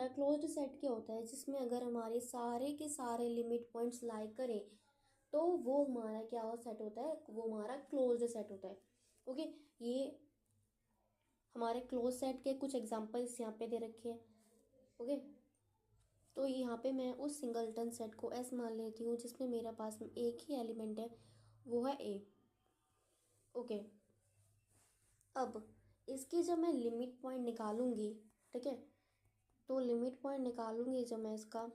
हमारा closed set क्या होता है, जिसमें अगर हमारे सारे के सारे लिमिट पॉइंट्स लाई करें तो वो हमारा क्या हो सेट होता है, वो हमारा क्लोज्ड सेट होता है। ओके, ये हमारे क्लोज सेट के कुछ एग्जांपल्स यहाँ पे दे रखे हैं। ओके, तो यहाँ पे मैं उस सिंगलटन सेट को एस मान लेती हूँ जिसमें मेरे पास में एक ही एलिमेंट है, वो है ए। ओके, अब इसकी जब मैं लिमिट पॉइंट निकालूंगी, ठीक है, तो लिमिट पॉइंट निकालूंगी जब मैं इसका,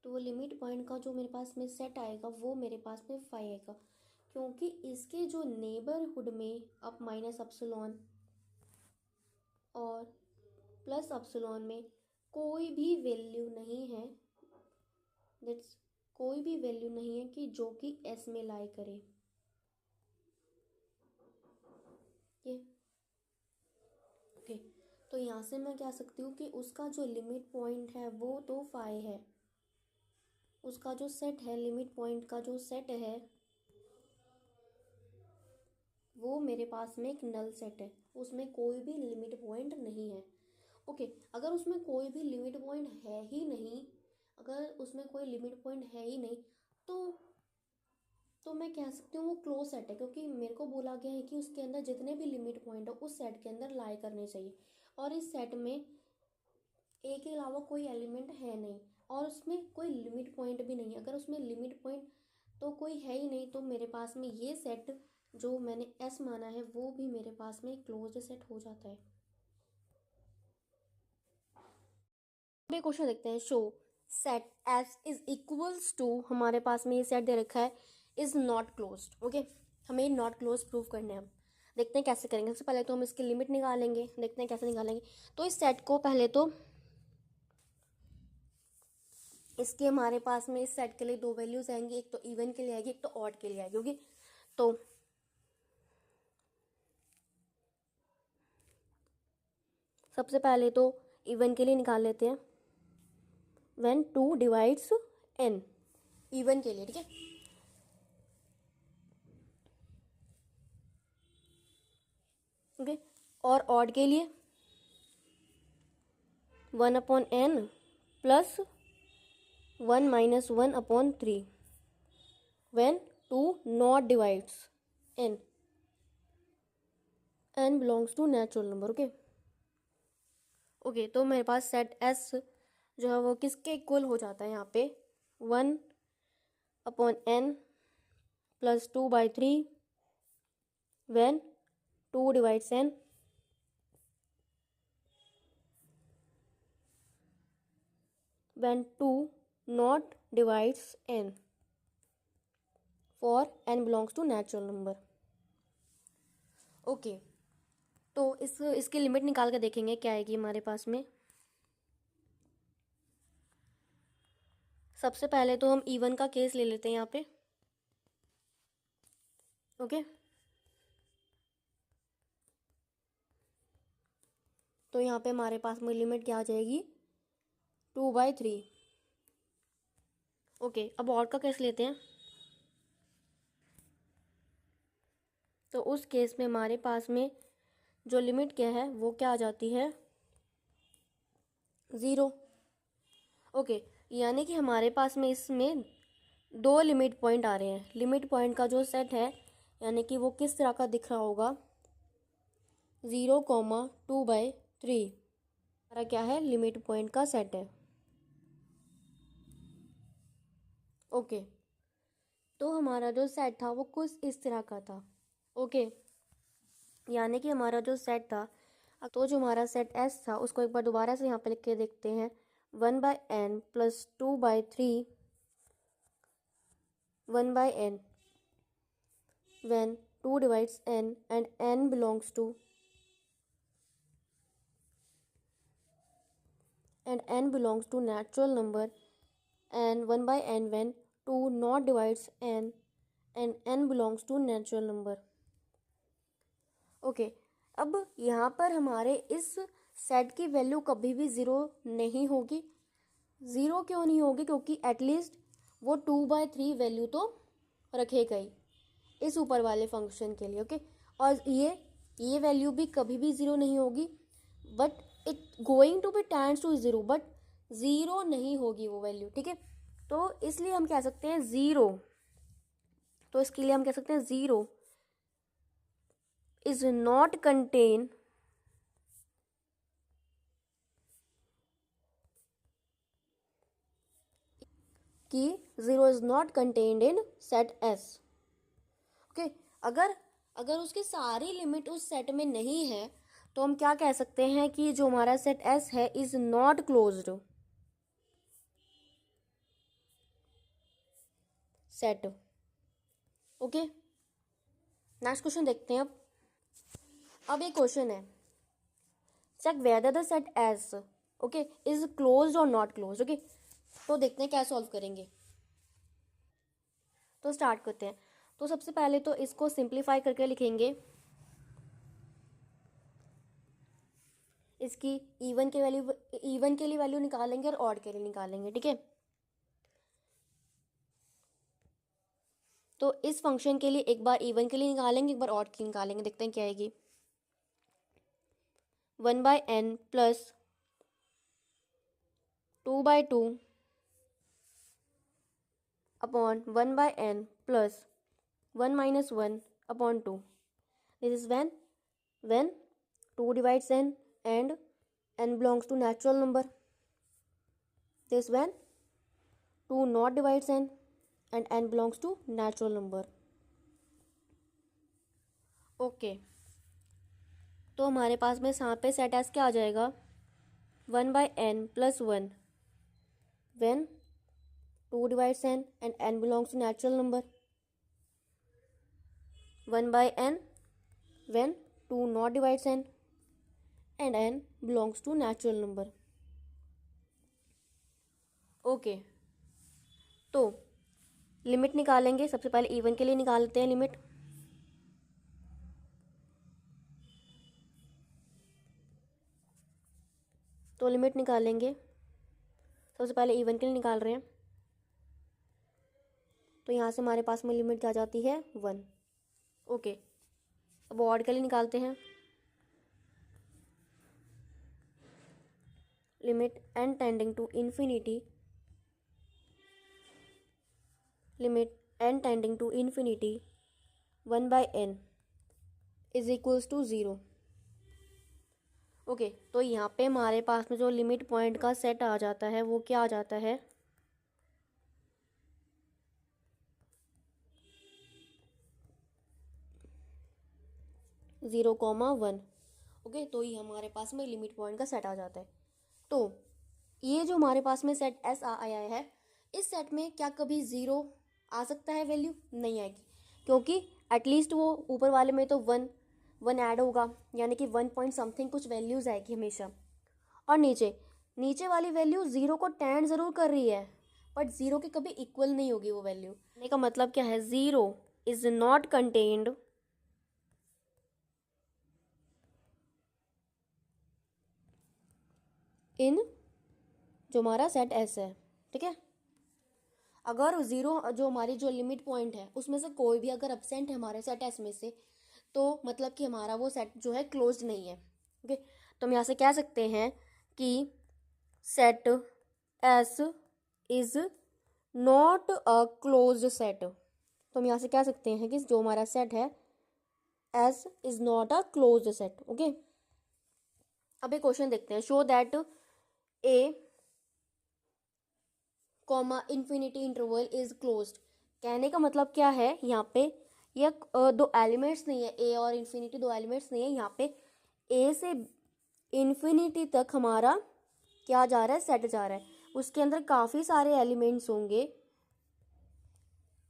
तो वो लिमिट पॉइंट का जो मेरे पास में सेट आएगा वो मेरे पास में 5 आएगा, क्योंकि इसके जो नेबरहुड में अब माइनस अपसिलॉन और प्लस अपसिलॉन में कोई भी वैल्यू नहीं है, दैट्स कोई भी वैल्यू नहीं है कि जो कि एस में लाई करे। ये ओके, तो यहाँ से मैं कह सकती हूँ कि उसका जो लिमिट पॉइंट है वो तो 5 है, उसका जो सेट है, लिमिट पॉइंट का जो सेट है वो मेरे पास में एक नल सेट है, उसमें कोई भी लिमिट पॉइंट नहीं है। ओके, अगर उसमें कोई भी लिमिट पॉइंट है ही नहीं, अगर उसमें कोई लिमिट पॉइंट है ही नहीं, तो मैं कह सकती हूँ वो क्लोज सेट है, क्योंकि मेरे को बोला गया है कि उसके अंदर जितने भी लिमिट पॉइंट हो उस सेट के अंदर लाई करने चाहिए, और इस सेट में ए के अलावा कोई एलिमेंट है नहीं और उसमें कोई लिमिट पॉइंट भी नहीं है। अगर उसमें लिमिट पॉइंट तो कोई है ही नहीं, तो मेरे पास में ये सेट जो मैंने एस माना है वो भी मेरे पास में क्लोज्ड सेट हो जाता है। क्वेश्चन देखते हैं, show set S is equals to, हमारे पास में ये सेट दे रखा है इज नॉट क्लोज्ड। ओके, हमें नॉट क्लोज प्रूव करने हैं। हम देखते हैं कैसे करेंगे। सबसे पहले तो हम इसकी लिमिट निकालेंगे, देखते हैं कैसे निकालेंगे। तो इस सेट को पहले तो इसके हमारे पास में इस सेट के लिए दो वैल्यूज आएंगी, एक तो इवन के लिए आएगी, एक तो ऑड के लिए आएगी। ओके, तो सबसे पहले तो इवन के लिए निकाल लेते हैं, व्हेन 2 डिवाइड्स n, इवन के लिए, ठीक है। ओके, और ऑड के लिए 1/n plus 1 - 1/3 when 2 not divides n belongs to natural number। Okay, तो मेरे पास सेट एस जो है वो किसके इक्वल हो जाता है यहाँ पे, 1/n plus 2/3 when 2 divides n when 2 not divides n for n belongs to natural number। Okay, तो इसकी लिमिट निकाल के देखेंगे क्या आएगी हमारे पास में। सबसे पहले तो हम इवन का केस ले लेते हैं यहाँ पे। ओके, तो यहाँ पे हमारे पास में लिमिट क्या आ जाएगी, 2/3। ओके, अब ऑड का केस लेते हैं। तो उस केस में हमारे पास में जो लिमिट क्या है वो क्या आ जाती है, 0। ओके, यानी कि हमारे पास में इसमें दो लिमिट पॉइंट आ रहे हैं। लिमिट पॉइंट का जो सेट है यानी कि वो किस तरह का दिख रहा होगा, 0,2/3 हमारा क्या है, लिमिट पॉइंट का सेट है। ओके, तो हमारा जो सेट था वो कुछ इस तरह का था। ओके, यानी कि हमारा जो सेट था, तो जो हमारा सेट एस था उसको एक बार दोबारा से यहाँ पे लिख के देखते हैं, 1/n plus 2/3 1/n when 2 divides n and n belongs to natural number, and 1/n when 2 not divides n and n belongs to natural number। Okay, अब यहाँ पर हमारे इस सेट की वैल्यू कभी भी 0 नहीं होगी। 0 क्यों नहीं होगी, क्योंकि एटलीस्ट वो 2/3 वैल्यू तो रखेगा ही इस ऊपर वाले फंक्शन के लिए। ओके, और ये वैल्यू भी कभी भी 0 नहीं होगी, but it going to be tends to zero, बट ज़ीरो नहीं होगी वो वैल्यू, ठीक है। तो इसलिए हम कह सकते हैं ज़ीरो, तो इसके लिए हम कह सकते हैं ज़ीरो इज नॉट कंटेन कि zero is not contained in set S, okay. अगर अगर उसकी सारी लिमिट उस सेट में नहीं है तो हम क्या कह सकते हैं कि जो हमारा सेट एस है is not closed set, okay. Next question देखते हैं। अब एक क्वेश्चन है, check whether the set S, okay, is closed और नॉट क्लोज्ड, ओके। तो देखते हैं क्या सॉल्व करेंगे। तो स्टार्ट करते हैं। तो सबसे पहले तो इसको सिंप्लीफाई करके लिखेंगे, इसकी इवन के वैल्यू, इवन के लिए वैल्यू निकालेंगे और ऑड के लिए निकालेंगे, ठीक है। तो इस फंक्शन के लिए एक बार इवन के लिए निकालेंगे, एक बार ऑड के लिए निकालेंगे, देखते हैं क्या आएगी। 1/n plus 2/2 upon 1/n plus 1 minus 1 upon 2. This is when 2 divides n and n belongs to natural number. This is when 2 not divides n and n belongs to natural number. Okay, तो हमारे पास में यहाँ पे set S क्या आ जाएगा, 1/n plus 1 when 2 divides n and n belongs to natural number. 1/n when 2 not divides n and n belongs to natural number. Okay, तो limit निकालेंगे। सबसे पहले इवन के लिए निकालते हैं लिमिट। तो लिमिट निकालेंगे, सबसे पहले इवन के लिए निकाल रहे हैं। तो यहाँ से हमारे पास में लिमिट क्या जाती है, 1, ओके। अब ऑड के लिए निकालते हैं। Limit n tending to infinity, limit n tending to infinity 1/n is equals to 0, okay. तो यहाँ पे हमारे पास में जो लिमिट पॉइंट का सेट आ जाता है वो क्या आ जाता है, 0,1, ओके। तो ये हमारे पास में लिमिट पॉइंट का सेट आ जाता है। तो ये जो हमारे पास में सेट एस आया है, इस सेट में क्या कभी ज़ीरो आ सकता है, वैल्यू नहीं आएगी, क्योंकि एटलीस्ट वो ऊपर वाले में तो 1 ऐड होगा, यानी कि 1 पॉइंट समथिंग कुछ वैल्यूज़ आएगी हमेशा। और नीचे वाली वैल्यू ज़ीरो को टेंड ज़रूर कर रही है, बट ज़ीरो के कभी इक्वल नहीं होगी वो वैल्यू। कहने का मतलब क्या है, zero is not contained in जो हमारा सेट एस है, ठीक है। अगर ज़ीरो जो हमारी जो लिमिट पॉइंट है उसमें से कोई भी अगर एब्सेंट है हमारे सेट एस में से, तो मतलब कि हमारा वो सेट जो है क्लोज्ड नहीं है, ओके। तो हम यहाँ से कह सकते हैं कि set S is not a closed set. तो हम यहाँ से कह सकते हैं कि जो हमारा सेट है S is not a closed set, okay. अब एक क्वेश्चन देखते हैं, show that A comma infinity interval is closed. कहने का मतलब क्या है, यहाँ पे ये दो एलिमेंट्स नहीं है, ए और इन्फिनिटी दो एलिमेंट्स नहीं है, यहाँ पे ए से इन्फिनिटी तक हमारा क्या जा रहा है, सेट जा रहा है। उसके अंदर काफ़ी सारे एलिमेंट्स होंगे,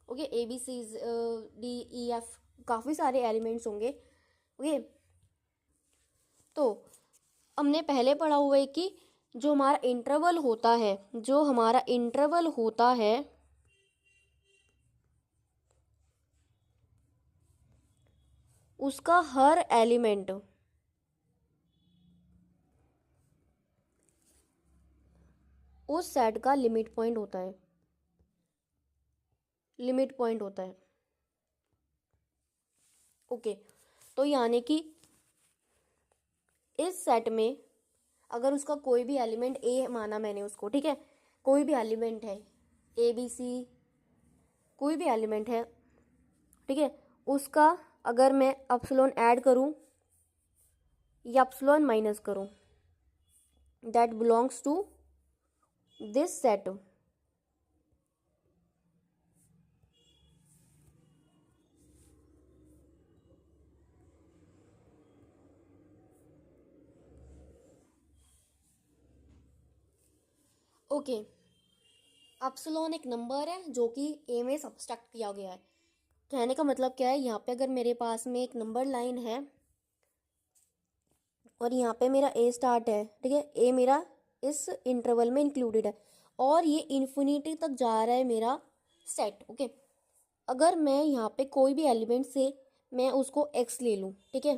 okay, A B C D E F, काफ़ी सारे एलिमेंट्स होंगे, ओके। तो हमने पहले पढ़ा हुआ है कि जो हमारा इंटरवल होता है, जो हमारा इंटरवल होता है उसका हर एलिमेंट उस सेट का लिमिट पॉइंट होता है, लिमिट पॉइंट होता है, ओके। तो यानी कि इस सेट में अगर उसका कोई भी एलिमेंट ए माना मैंने उसको, ठीक है, कोई भी एलिमेंट है ABC, कोई भी एलिमेंट है, ठीक है, उसका अगर मैं एप्सिलॉन ऐड करूं या एप्सिलॉन माइनस करूं, that belongs to this set. Okay, epsilon एक नंबर है जो कि ए में सब्सट्रैक्ट किया गया है। कहने का मतलब क्या है, यहाँ पे अगर मेरे पास में एक नंबर लाइन है और यहाँ पे मेरा ए स्टार्ट है, ठीक है, ए मेरा इस इंटरवल में इंक्लूडेड है और ये इन्फिनिटी तक जा रहा है मेरा सेट। ओके, अगर मैं यहाँ पे कोई भी एलिमेंट से मैं उसको एक्स ले लूँ, ठीक है,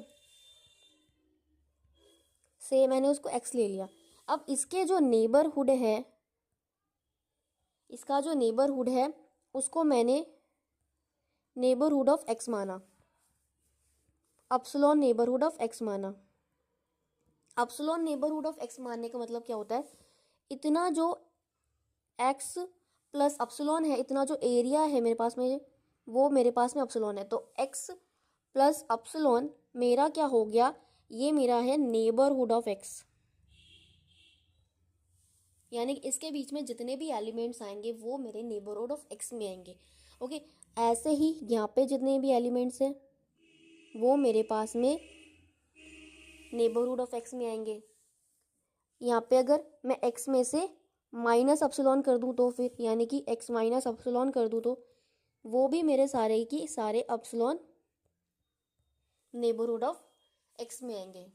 से मैंने उसको एक्स ले लिया, अब इसके जो नेबरहुड है, इसका जो नेबरहुड है उसको मैंने नेबरहुड ऑफ एक्स माना, एप्सिलॉन नेबरहुड ऑफ एक्स माना। एप्सिलॉन नेबरहुड ऑफ एक्स मानने का मतलब क्या होता है, इतना जो एक्स प्लस एप्सिलॉन है, इतना जो एरिया है मेरे पास में, वो मेरे पास में एप्सिलॉन है, तो एक्स प्लस एप्सिलॉन मेरा क्या हो गया, ये मेरा है नेबरहुड ऑफ एक्स, यानी कि इसके बीच में जितने भी एलिमेंट्स आएंगे वो मेरे नेबरहुड ऑफ एक्स में आएंगे। ओके, ऐसे ही यहाँ पे जितने भी एलिमेंट्स हैं वो मेरे पास में नेबरहुड ऑफ एक्स में आएंगे। यहाँ पे अगर मैं एक्स में से माइनस एप्सिलॉन कर दूँ तो फिर, यानी कि एक्स माइनस एप्सिलॉन कर दूँ तो वो भी मेरे सारे की सारे एप्सिलॉन नेबरहुड ऑफ एक्स में आएंगे।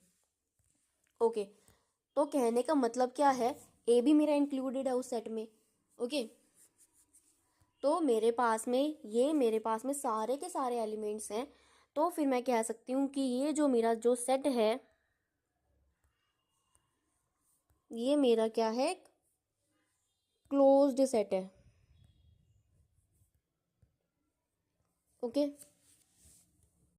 ओके, तो कहने का मतलब क्या है, ए भी मेरा इंक्लूडेड है उस सेट में। ओके, तो मेरे पास में सारे के सारे एलिमेंट्स हैं, तो फिर मैं कह सकती हूँ कि ये जो मेरा जो सेट है, ये मेरा क्या है, क्लोज्ड सेट है। ओके